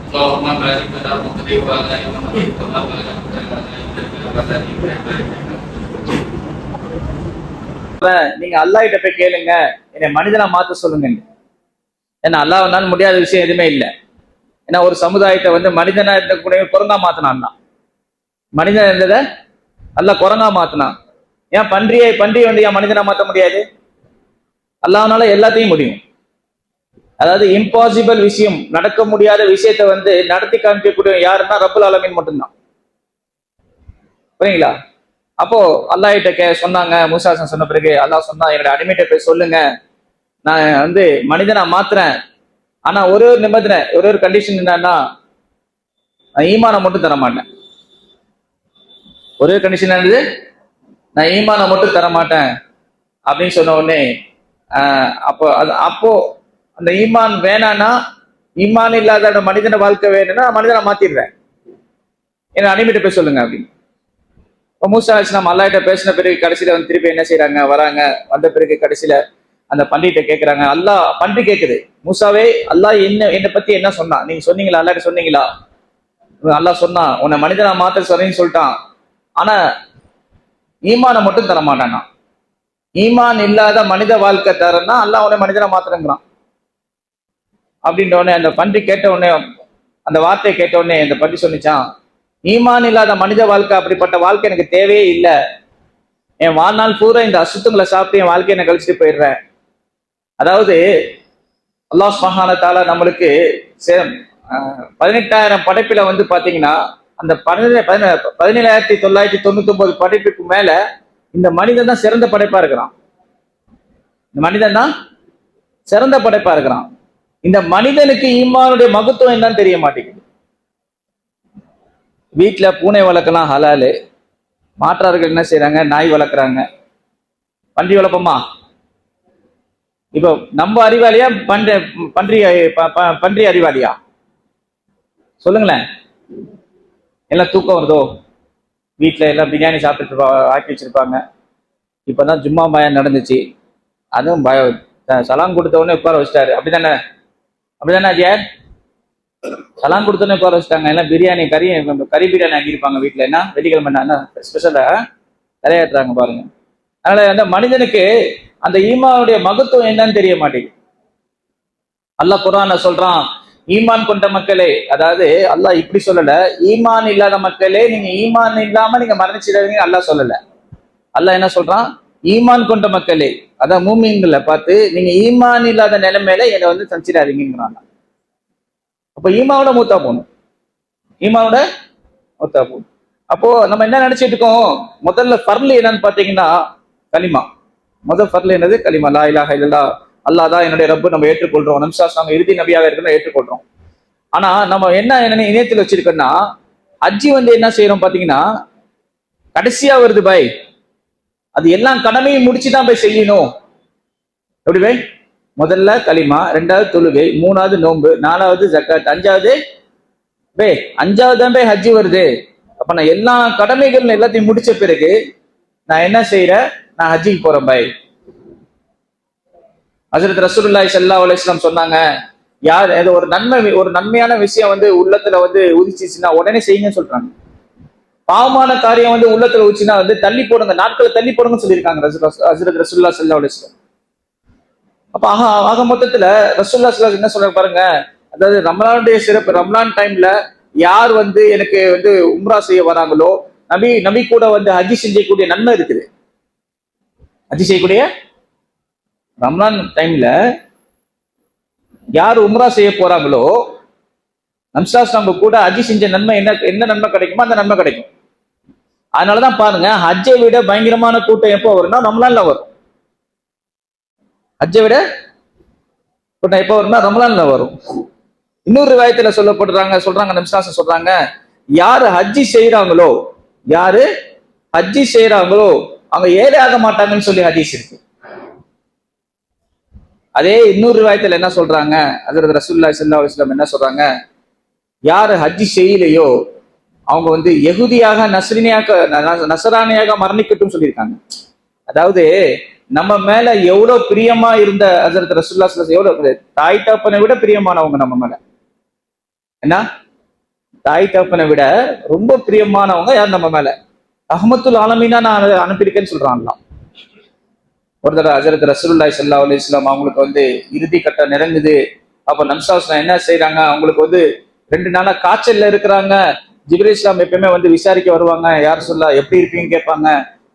اللهم بارك لنا محمد وعلى ال محمد كما باركت على ابراهيم. நீங்க அல்லாஹ் கிட்ட போய் கேளுங்க, என்னை மனிதனா மாத்த சொல்லுங்க. ஏன்னா அல்லாஹ்னால முடியாத விஷயம் எதுவுமே இல்லை. ஏன்னா ஒரு சமுதாயத்தை மனிதனா இருக்கக்கூடிய குரங்கா மாத்தினான். மனிதன் இருந்ததை அல்லாஹ் குரங்கா மாத்தினான். ஏன் பன்றி ஏன் மனிதனா மாத்த முடியாது? அல்லாஹ்னால எல்லாத்தையும் முடியும். அதாவது இம்பாசிபிள் விஷயம், நடக்க முடியாத விஷயத்தை நடத்தி காமிக்கக்கூடிய யாருன்னா ரப்புல் ஆலமீன் மட்டும்தான். புரியுங்களா? அப்போ அல்லாஹ் கிட்ட சொன்னாங்க. மூசா சொன்ன பிறகு அல்லாஹ் சொன்னா, என்னோட அடிமைட்ட போய் சொல்லுங்க, நான் மனிதனா மாத்துறேன். ஆனா ஒரு நிபந்தனை, ஒரு கண்டிஷன் என்னன்னா, நான் ஈமானை மட்டும் தர மாட்டேன். ஒரே கண்டிஷன் என்னது? நான் ஈமானை மட்டும் தர மாட்டேன் அப்படின்னு சொன்ன உடனே அப்போ அந்த ஈமான் வேணான்னா, ஈமான் இல்லாத மனிதன வாழ்க்கை வேணும்னா மனிதனை மாத்திடுறேன், என்ன அடிமைட்ட போய் சொல்லுங்க அப்படின்னு. இப்போ மூசா அலைஹிஸ்ஸலாம் அல்லாஹ்கிட்ட பேசின பிறகு கடைசியில திருப்பி என்ன செய்யறாங்க, வராங்க. வந்த பிறகு கடைசியில அந்த பண்டிகிட்ட கேட்கிறாங்க. அல்லாஹ் பன்றி கேட்குது, மூசாவே அல்லாஹ் என்னை பத்தி என்ன சொன்னா? நீங்க சொன்னீங்களா? அல்லாஹ்கிட்ட சொன்னீங்களா? அல்லாஹ் சொன்னா, உன்னை மனிதனா மாத்த சொல்றேன்னு சொல்லிட்டான். ஆனா ஈமானை மட்டும் தர மாட்டானா. ஈமான் இல்லாத மனித வாழ்க்கை தரன்னா அல்லாஹ் உன்னை மனிதனா மாத்திரங்கிறான் அப்படின்ற உடனே அந்த பன்றி கேட்ட உடனே, அந்த வார்த்தையை கேட்ட உடனே அந்த பன்றி சொன்னிச்சான், ஈமான் இல்லாத மனித வாழ்க்கை, அப்படிப்பட்ட வாழ்க்கை எனக்கு தேவையே இல்லை. என் வாழ்நாள் பூரா இந்த அசுத்தங்களை சாப்பிட்டு என் வாழ்க்கையை நான் கழிச்சுட்டு போயிடுறேன். அதாவது அல்லாஹ் சுப்ஹானஹு வ தஆலா நம்மளுக்கு 18,000 படைப்புல பாத்தீங்கன்னா, அந்த 17,999 படைப்புக்கு மேல இந்த மனிதன் தான் சிறந்த படைப்பா இருக்கிறான். இந்த மனிதன் தான் சிறந்த படைப்பா இருக்கிறான். இந்த மனிதனுக்கு ஈமானுடைய மகத்துவம் என்னன்னு தெரிய மாட்டேங்குது. வீட்டுல பூனை வளர்க்கலாம் ஹலாலு, மாற்றார்கள் என்ன செய்யறாங்க, நாய் வளர்க்குறாங்க. பன்றி வளர்ப்போமா? இப்போ நம்ம அறிவாளியா பன்றி அறிவாளியா? சொல்லுங்களேன். எல்லாம் தூக்கம் வருதோ, வீட்டுல எல்லாம் பிரியாணி சாப்பிட்டு ஆக்கி வச்சிருப்பாங்க. இப்பதான் ஜும்மா பயம் நடந்துச்சு, அதுவும் சலாம் கொடுத்த உடனே உட்கார வச்சிட்டாரு. அப்படித்தானே? அப்படித்தானே அஜயார்? சலாம் கொடுத்தோன்னே உட்கார வச்சுட்டாங்க. எல்லாம் பிரியாணி, கறி பிரியாணி ஆக்கியிருப்பாங்க வீட்டுல. என்ன வெள்ளிக்கிழமை என்ன ஸ்பெஷலா தலையாட்டுறாங்க பாருங்க. அதனால அந்த மனிதனுக்கு அந்த ஈமானுடைய மகத்துவம் என்னன்னு தெரிய மாட்டேங்குது. அல்லாஹ் குர்ஆன்ல சொல்றான், ஈமான் கொண்ட மக்களே, அதாவது அல்லாஹ் இப்படி சொல்லல, ஈமான் இல்லாத மக்களே, நீங்க ஈமான் இல்லாம நீங்க மரணிச்சிடாதீங்க அல்லாஹ் சொல்லல. அல்லாஹ் என்ன சொல்றான், ஈமான் கொண்ட மக்களே, அதான் மூமின்களை பார்த்து நீங்க ஈமான் இல்லாத நிலைமையில என்னை சந்திச்சிடாதீங்கிறாங்க. அப்ப ஈமானோட மூத்தா போகணும், ஈமானோட மூத்தா போகணும். அப்போ நம்ம என்ன நினைச்சிட்டு இருக்கோம், முதல்ல ஃபர்லு என்னன்னு பாத்தீங்கன்னா கலிமா. முதல் ஃபர்லு என்னது? கலிமா, லா இலாஹா இல்லல்லாஹ், அல்லாஹ் தான் என்னுடைய ரப்பு. நம்ம ஏற்றுக்கொள்றோம். நபி ஸல்லல்லாஹு அலைஹி வஸல்லம் இறுதி நபியாக இருக்கிறத ஏற்றுக்கொள்றோம். ஆனா நம்ம என்ன இணையத்தில் வச்சிருக்கோம்னா, ஹஜ்ஜி என்ன செய்யறோம் பாத்தீங்கன்னா கடைசியா வருது பாய், அது எல்லாம் கடமையும் முடிச்சுதான் போய் செய்யணும். எப்படி பாய்? முதல்ல கலிமா, 2வது தொழுகை, 3வது நோன்பு, 4வது ஜக்காத், 5வது தான் போய் ஹஜ்ஜி வருது. அப்ப நான் எல்லா கடமைகள் எல்லாத்தையும் முடிச்ச பிறகு நான் என்ன செய்யறேன், நான் ஹஜ்ஜிக்கு போறேன் பாய். ஹஜ்ரத் ரசூலுல்லாஹி ஸல்லல்லாஹு அலைஹி வஸல்லம் சொன்னாங்க, யார் ஏதோ ஒரு நன்மையான விஷயம் உள்ளத்துல உதிச்சிச்சுன்னா உடனே செய்யுங்கன்னு சொல்றாங்க. பாவமான காரியம் உள்ளத்துல உச்சினா தள்ளி போடுங்க, நாட்களை தள்ளி போடுங்கன்னு சொல்லியிருக்காங்க ஹஜ்ரத் ரசூலுல்லாஹி ஸல்லல்லாஹு அலைஹி வஸல்லம். அப்ப ஆக மொத்தத்துல ரசூலுல்லாஹி ஸல்லல்லாஹு அலைஹி வஸல்லம் என்ன சொல்றாங்க பாருங்க. அதாவது ரமலானுடைய சிறப்பு, ரமலான் டைம்ல யார் எனக்கு உம்ரா செய்ய வராங்களோ, நபி கூட ஹஜ்ஜி செய்யக்கூடிய நன்மை இருக்குது. ஹஜ்ஜி செய்யக்கூடிய ரமலான் டைம்ல யார் உம்ரா செய்ய போறாங்களோ, நம்ம கூட ஹஜ்ஜி செஞ்ச நன்மை என்ன நன்மை கிடைக்குமோ அந்த நன்மை கிடைக்கும். அதனாலதான் பாருங்க, ஹஜ்ஜை விட பயங்கரமான கூட்டம் எப்போ வரும்னா ரமலான்ல வரும். ஹஜ்ஜை விட கூட்டம் எப்போ வரும்னா ரமலான்ல வரும். இன்னொரு ரிவாயத்துல சொல்றாங்க நபி ஸல்லல்லாஹு சொல்றாங்க, யாரு ஹஜ்ஜி செய்யறாங்களோ அவங்க ஏழை ஆக மாட்டாங்கன்னு சொல்லி ஹதீஸ் இருக்கு. அதே இன்னொரு ரிவாயத்துல என்ன சொல்றாங்க, ஹஜ்ரத் ரசூலுல்லாஹி ஸல்லல்லாஹு அலைஹி வஸல்லம் என்ன சொல்றாங்க, யாரு ஹஜ்ஜி செய்யலையோ அவங்க யஹூதியாக நசரானியாக மரணிக்கட்டும் சொல்லியிருக்காங்க. அதாவது நம்ம மேல எவ்வளவு பிரியமா இருந்த ஹஜ்ரத் ரசூலுல்லாஹி ஸல்லல்லாஹு அலைஹி வஸல்லம், எவ்வளவு தாய் தகப்பனை விட பிரியமானவங்க நம்ம மேல. என்ன, தாய் தகப்பனை விட ரொம்ப பிரியமானவங்க யார் நம்ம மேல? ரஹ்மத்துல் ஆலமீனா நான் அனுப்பியிருக்கேன்னு சொல்றாங்களாம். ஒரு தடவை ஹஜரத் ரசூலுல்லாஹி ஸல்லல்லாஹு அலைஹி வஸல்லம் அவங்களுக்கு வந்து இறுதி கட்டம் நெருங்குது. அப்ப நம்சாஸ்லாம் என்ன செய்யறாங்க, அவங்களுக்கு வந்து 2 நாளா காய்ச்சல்ல இருக்கிறாங்க. ஜிப்ரீல் இஸ்லாம் எப்பயுமே வந்து விசாரிக்க வருவாங்க, யார் சொல்லா எப்படி இருக்கீங்கன்னு கேட்பாங்க,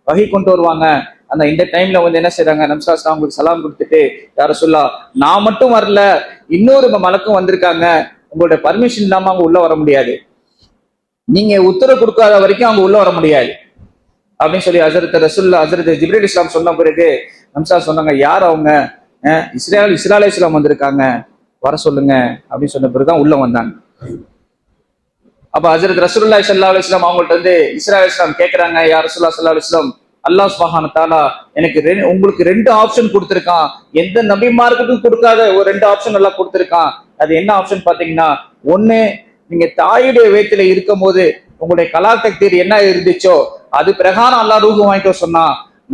வகை கொண்டு வருவாங்க. அந்த இந்த டைம்ல வந்து என்ன செய்யறாங்க, நம்சாஸ்லாம் அவங்களுக்கு சலாம் கொடுத்துட்டு, யார சொல்லா நான் மட்டும் வரல, இன்னொரு மலக்கும் வந்திருக்காங்க, உங்களோட பர்மிஷன் இல்லாம அவங்க உள்ள வர முடியாது, நீங்க உத்தரவு கொடுக்காத வரைக்கும் அவங்க உள்ள வர முடியாது அப்படின்னு சொல்லி ஹஜரத் ஜிப்ரீல் இஸ்லாம் சொன்ன பிறகு நம்சா சொன்னாங்க, யார் அவங்க? இஸ்ரா இஸ்லாம் வந்திருக்காங்க, வர சொல்லுங்க அப்படின்னு சொன்ன பிறகுதான் உள்ள வந்தாங்க. அப்ப ஹஜரத் ரசூலுல்லாஹி ஸல்லல்லாஹு அலைஹி வஸல்லம் அவங்கள்ட்ட வந்து இஸ்ரா இஸ்லாம் கேட்கறாங்க, யா ரசூலுல்லாஹி ஸல்லல்லாஹு அலைஹி வஸல்லம், அல்லாஹ் சுப்ஹானஹு வ தஆலா எனக்கு உங்களுக்கு 2 ஆப்ஷன் கொடுத்திருக்கான், எந்த நபிமார்க்கும் கொடுக்காத ஒரு 2 ஆப்ஷன் எல்லாம் கொடுத்திருக்கான். அது என்ன ஆப்ஷன் பாத்தீங்கன்னா, ஒண்ணு, நீங்க தாயுடைய வயித்துல இருக்கும் போது உங்களுடைய கலாத்தக்தீர் என்ன இருந்துச்சோ அது பிரகாரம் அல்லாஹ் ரூஹ் வாங்கிட்டு சொன்னா,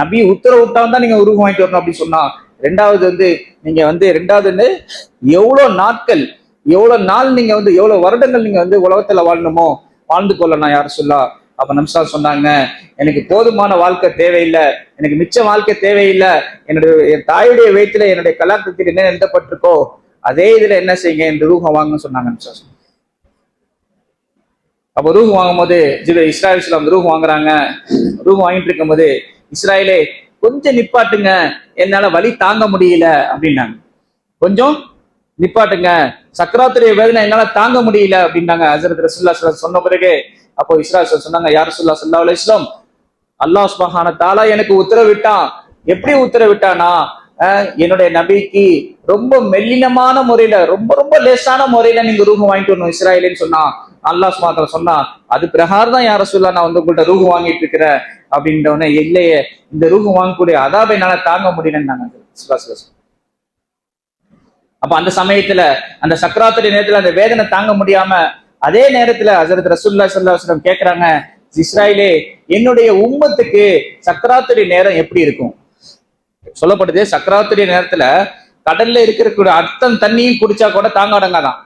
நபி உத்தரவு விட்டான் தான் நீங்க ரூஹ் வாங்கிட்டு வரணும் அப்படின்னு சொன்னா. ரெண்டாவது வந்து நீங்க வந்து எவ்வளவு நாட்கள், எவ்வளவு நாள், நீங்க வந்து எவ்வளவு வருடங்கள் நீங்க வந்து உலகத்துல வாழணுமோ வாழ்ந்து கொள்ளலாம் யார் சொல்லா. அப்ப நம்சா சொன்னாங்க, எனக்கு போதுமான வாழ்க்கை தேவையில்லை, எனக்கு மிச்ச வாழ்க்கை தேவையில்லை, என் தாயுடைய வயிற்றுல என்னுடைய கலாத்தக்தீர் என்ன எழுதப்பட்டிருக்கோ அதே இதுல என்ன செய்யுங்க என்று ரூஹ் வாங்கன்னு சொன்னாங்க நம்சா. அப்ப ரூஹ் வாங்கும் போது இஸ்ராயல் இஸ்லாம் ரூஹ் வாங்குறாங்க. ரூஹ் வாங்கிட்டு இருக்கும் போது, இஸ்ராயலே கொஞ்சம் நிப்பாட்டுங்க, என்னால வலி தாங்க முடியல அப்படின்னாங்க. கொஞ்சம் நிப்பாட்டுங்க, சக்கராத்துடைய வேதனை என்னால தாங்க முடியல அப்படின்னாங்க ஹஜரத் ரசூலுல்லாஹி சொன்ன பிறகு. அப்போ இஸ்ராயல் சொன்னாங்க, யா ரசூலுல்லாஹி ஸல்லல்லாஹு அலைஹி வஸல்லம், அல்லாஹ் சுப்ஹானஹு வ தஆலா எனக்கு உத்தரவிட்டான். எப்படி உத்தரவிட்டானா, என்னுடைய நபிக்கு ரொம்ப மெல்லினமான முறையில, ரொம்ப ரொம்ப லேசான முறையில நீங்க ரூஹ் வாங்கிட்டு வரணும் இஸ்ராயேலின்னு சொன்னா. அல்லாஹ் சுப்ஹானஹு வ தஆலா சொன்னா, அது பிரகாரம் தான் யா ரசூலுல்லாஹ் நான் வந்து உங்கள்ட்ட ரூஹ் வாங்கிட்டு இருக்கிறேன் அப்படின்றவனே, இல்லையே இந்த ரூஹ் வாங்கக்கூடிய அதாபை என்னால தாங்க முடியலன்னாங்க. அப்ப அந்த சமயத்துல, அந்த சக்கராத்துடைய நேரத்துல அந்த வேதனை தாங்க முடியாம, அதே நேரத்துல ஹஜரத் ரசூலுல்லாஹி ஸல்லல்லாஹு அலைஹி வஸல்லம் கேட்கறாங்க, இஸ்ராயலே என்னுடைய உம்மத்துக்கு சக்கராத்துடைய நேரம் எப்படி இருக்கும்? சொல்லப்படுது, சக்கராத்துடைய நேரத்துல கடல்ல இருக்கிற அத்தனை தண்ணியும் குடிச்சா கூட தாங்க அடங்காதான்.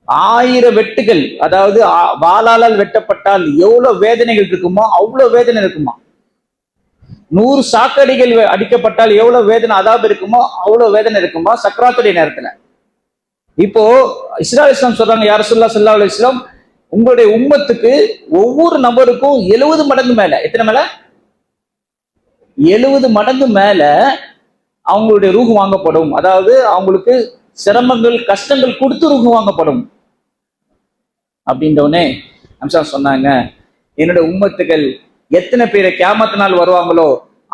1000 வெட்டுகள், அதாவது வாளால் வெட்டப்பட்டால் எவ்வளவு வேதனைகள் இருக்குமோ அவ்வளவு வேதனை இருக்குமா. 100 சாக்கடிகள் அடிக்கப்பட்டால் எவ்வளவு வேதனை அதாபு இருக்குமோ அவ்வளவு வேதனை இருக்குமா சக்கராத்துடைய நேரத்துல. இப்போ இஸ்ராயல் இஸ்லாம் சொல்றாங்க, யா ரசூலுல்லாஹி ஸல்லல்லாஹு அலைஹி வஸல்லம், உங்களுடைய உம்மத்துக்கு ஒவ்வொரு நபருக்கும் 70 மடங்கு மேல, எத்தனை மேல? 70 மடங்கு மேல அவங்களுடைய ரூஹ் வாங்கப்படும். அதாவது அவங்களுக்கு சிரமங்கள், கஷ்டங்கள் கொடுத்து ரூஹ் வாங்கப்படும் அப்படின்றவனே அம்சா சொன்னாங்க, என்னுடைய உம்மத்துகள் எத்தனை பேரை கியாமத் நாள் வருவாங்களோ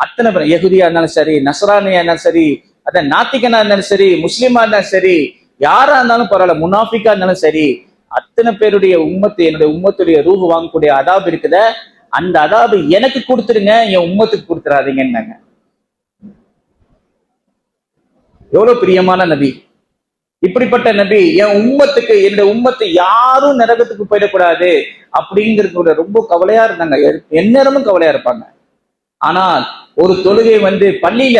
அத்தனை பேர், யகுதியா இருந்தாலும் சரி, நஸ்ரானியா இருந்தாலும் சரி, அதான் நாத்திகனா இருந்தாலும் சரி, முஸ்லிமா இருந்தாலும் சரி, யாரா இருந்தாலும் பரவாயில்ல, முனாஃபிக்கா இருந்தாலும் சரி, அத்தனை பேருடைய உம்மத்து, என்னுடைய உம்மத்துடைய ரூஹ் வாங்கக்கூடிய அதாபு இருக்குத, அந்த அதாபு எனக்கு கொடுத்துருங்க, என் உம்மத்துக்கு கொடுத்துறாதீங்கன்னாங்க. எவ்வளவு பிரியமான நபி, இப்படிப்பட்ட நபி என் உம்மத்துக்கு, என்னுடைய உம்மத்து யாரும் நரகத்துக்கு போயிடக்கூடாது அப்படிங்கிறது ரொம்ப கவலையா இருந்தாங்க. எந்நேரமும் கவலையா இருப்பாங்க. ஆனால் ஒரு தொழுகை வந்து பள்ளியில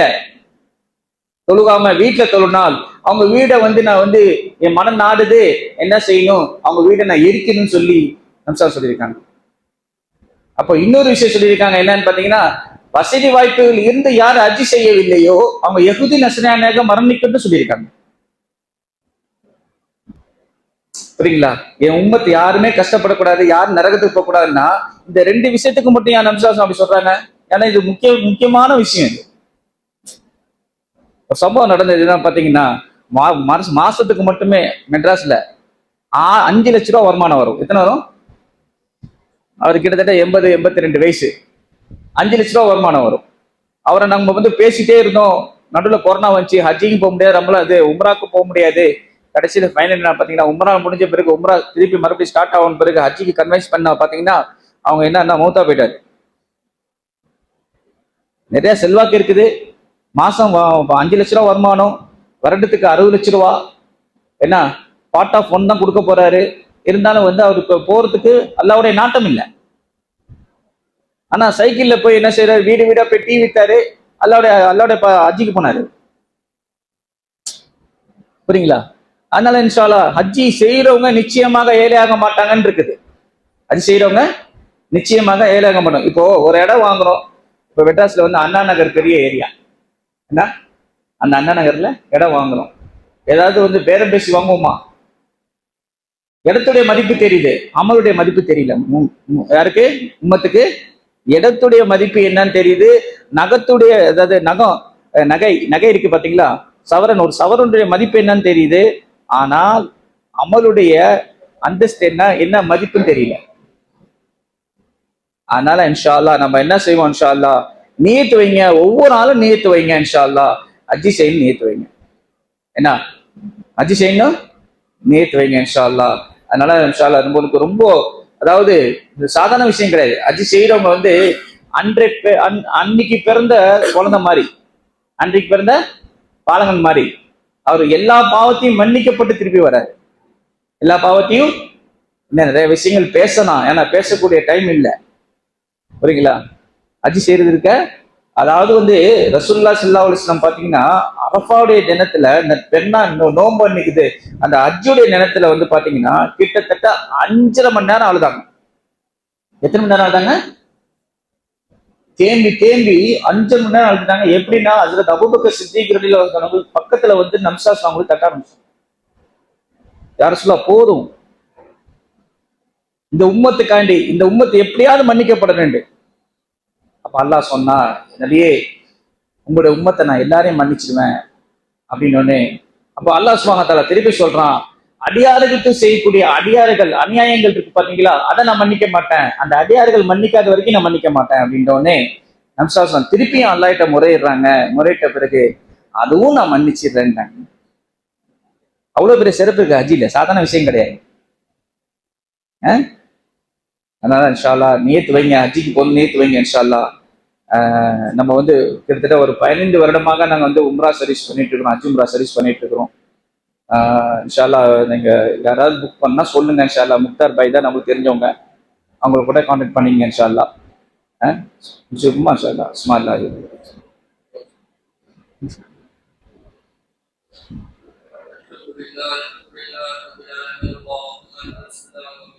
தொழுகாம வீட்டுல தொழுனால், அவங்க வீடை வந்து நான் வந்து என் மனம் நாடுது, என்ன செய்யணும், அவங்க வீடை நான் எரிக்கணும்னு சொல்லி நம்சா சொல்லியிருக்காங்க. அப்போ இன்னொரு விஷயம் சொல்லியிருக்காங்க, என்னன்னு பாத்தீங்கன்னா, வசதி வாய்ப்புகள் இருந்து யார் ஹஜ் செய்யவில்லையோ அவங்க யகுதி நஸ்ரானியாக மரணிக்கணும்னு சொல்லியிருக்காங்க. புரியுங்களா? என் உம்மத்து யாருமே கஷ்டப்படக்கூடாது, யாரும் நரகத்துக்கு போக கூடாதுன்னா இந்த 2 விஷயத்துக்கு மட்டும் என் நம்சா அப்படி சொல்றாங்க. ஏன்னா இது முக்கியமான விஷயம். இது ஒரு சம்பவம் நடந்தது. இதுதான் பாத்தீங்கன்னா, மாசத்துக்கு மட்டுமே மெட்ராஸ்ல 5 லட்ச ரூபா வருமானம் வரும். எத்தனை வரும்? அவர் கிட்டத்தட்ட 80-82 வயசு. 5 லட்ச ரூபா வருமானம் வரும். அவரை நம்ம வந்து பேசிட்டே இருந்தோம். நடுவில் கொரோனா வந்துச்சு, ஹஜ்ஜிக்கும் போக முடியாது, நம்மளால அது உம்ராக்கும் போக முடியாது. கடைசியில ஃபைனல் பாத்தீங்கன்னா, உம்ரா முடிஞ்ச பிறகு, உம்ரா திருப்பி மறுபடியும் ஸ்டார்ட் ஆகும் பிறகு ஹஜ்ஜிக்கு கன்வின்ஸ் பண்ண பாத்தீங்கன்னா அவங்க என்ன மௌத்தா போயிட்டாரு. நிறைய செல்வாக்கு இருக்குது, மாசம் 5 லட்ச ரூபா வருமானம், வருடத்துக்கு 60 லட்ச ரூபா, என்ன பார்ட் ஆஃப் 1 தான் கொடுக்க போறாரு. இருந்தாலும் வந்து அவருக்கு போறதுக்கு அல்லாவுடைய நாட்டம் இல்லை. ஆனா சைக்கிள்ல போய் என்ன செய்யறாரு, வீடு வீடா போய் டீ வித்தாரு, அல்லாவுடைய ஹஜ்ஜிக்கு போனாரு. புரியுங்களா? அதனால இன்ஷா அல்லாஹ் ஹஜ்ஜி செய்யறவங்க நிச்சயமாக ஏழையாக மாட்டாங்கன்னு இருக்குது. ஹஜ் செய்யறவங்க நிச்சயமாக ஏழையாக மாட்டாங்க. இப்போ ஒரு இடம் வாங்குறோம். இப்போ மெட்ராஸ்ல வந்து அண்ணா நகர் பெரிய ஏரியா, என்ன அந்த அண்ணா நகர்ல இடம் வாங்குறோம். ஏதாவது வந்து பேரம் பேசி வாங்குவோமா? இடத்துடைய மதிப்பு தெரியுது, அமலுடைய மதிப்பு தெரியல. யாருக்கு? உம்மத்துக்கு இடத்துடைய மதிப்பு என்னன்னு தெரியுது. நகத்துடைய, அதாவது நகம், நகை நகை இருக்கு பாத்தீங்களா, சவரன், ஒரு சவரனுடைய மதிப்பு என்னன்னு தெரியுது. ஆனால் அமலுடைய அந்தஸ்து என்ன என்ன மதிப்புன்னு தெரியல. அதனால இன்ஷா அல்லாஹ் நம்ம என்ன செய்வோம், இன்ஷா அல்லாஹ் நியத்து வைங்க, ஒவ்வொரு நாளும் நியத்து வைங்க. இன்ஷா அல்லாஹ் ஹஜ்ஜி செய்யணும் நியத்து வைங்க. என்ன ஹஜ்ஜி செய்யணும் நியத்து வைங்க இன்ஷா அல்லாஹ். அதனால இன்ஷா அல்லாஹ் நம்மளுக்கு ரொம்ப, அதாவது இது சாதாரண விஷயம் கிடையாது. ஹஜ்ஜி செய்யறவங்க வந்து அன்னைக்கு பிறந்த குழந்தை மாதிரி, அன்றைக்கு பிறந்த பாலகன் மாதிரி. அவர் எல்லா பாவத்தையும் மன்னிக்கப்பட்டு திருப்பி வராரு. எல்லா பாவத்தையும், நிறைய விஷயங்கள் பேசலாம், ஏன்னா பேசக்கூடிய டைம் இல்லை, புரியுங்களா? ஹஜ்ஜி செய்யறது இருக்க, அதாவது வந்து ரசூலுல்லாஹி ஸல்லல்லாஹு அலைஹி வஸல்லம் பாத்தீங்கன்னா அரஃபாவுடைய தினத்துல இந்த பெண்ணா நோன்பு அன்னைக்குது, அந்த ஹஜ்ஜுடைய தினத்துல வந்து பாத்தீங்கன்னா கிட்டத்தட்ட 5.5 மணி நேரம் அழுதாங்க. எத்தனை மணி நேரம் அழுதாங்க? தேம்பி தேம்பி 5 மணி நேரம் அழுதுட்டாங்க. எப்படின்னா ஹஜ்ரத் அபூபக்கர் சித்திக் ரலியல்லாஹு அன்ஹு பக்கத்துல வந்து நம்சாஸ் அவங்களுக்கு தட்ட ஆரம்பிச்சாங்க. யார் சொல்ல போதும், இந்த உம்மத்துக்காண்டி, இந்த உம்மத்து எப்படியாவது மன்னிக்கப்பட வேண்டும். அப்ப அல்லாஹ் சொன்னா, நபியே உங்களுடைய உம்மத்தை நான் எல்லாரையும் மன்னிச்சிடுவேன் அப்படின்னு. அப்ப அல்லாஹ் சுப்ஹானஹு வ தஆலா திருப்பி சொல்றான், அடியார்களுக்கு செய்யக்கூடிய அடியார்கள் அநியாயங்கள் இருக்கு பாத்தீங்களா, அதை நான் மன்னிக்க மாட்டேன், அந்த அடியார்கள் மன்னிக்காத வரைக்கும் நான் மன்னிக்க மாட்டேன் அப்படின்னோடனே நம்சாசன் திருப்பியும் அல்லாஹ்கிட்ட முறையிடுறாங்க. முறையிட்ட பிறகு அதுவும் நான் மன்னிச்சிடுறேன்ட்டாங்க. அவ்வளவு பெரிய சிறப்பு இருக்கு ஹஜ்ஜில, சாதாரண விஷயம் கிடையாது. அதனால இன்ஷா அல்லாஹ் நியத்து வைங்க, ஹஜ்ஜிக்கு போகணும் நியத்து வைங்க இன்ஷா அல்லாஹ். நம்ம வந்து கிட்டத்தட்ட ஒரு 15 வருடமாக நாங்கள் வந்து உம்ரா சர்வீஸ் பண்ணிட்டு இருக்கிறோம், ஹஜ் உம்ரா சர்வீஸ் பண்ணிட்டு இருக்கிறோம். இன்ஷா அல்லாஹ் நீங்க யாராவது புக் பண்ணா சொல்லுங்க இன்ஷா அல்லாஹ். முக்தார் பாய் தான் நம்மளுக்கு தெரிஞ்சவங்க, அவங்களை கூட கான்டாக்ட் பண்ணிங்க இன்ஷா அல்லாஹ். சும்மா இன்ஷா அல்லாஹ் சும்மா Alhamdulillah, alhamdulillah, alhamdulillah,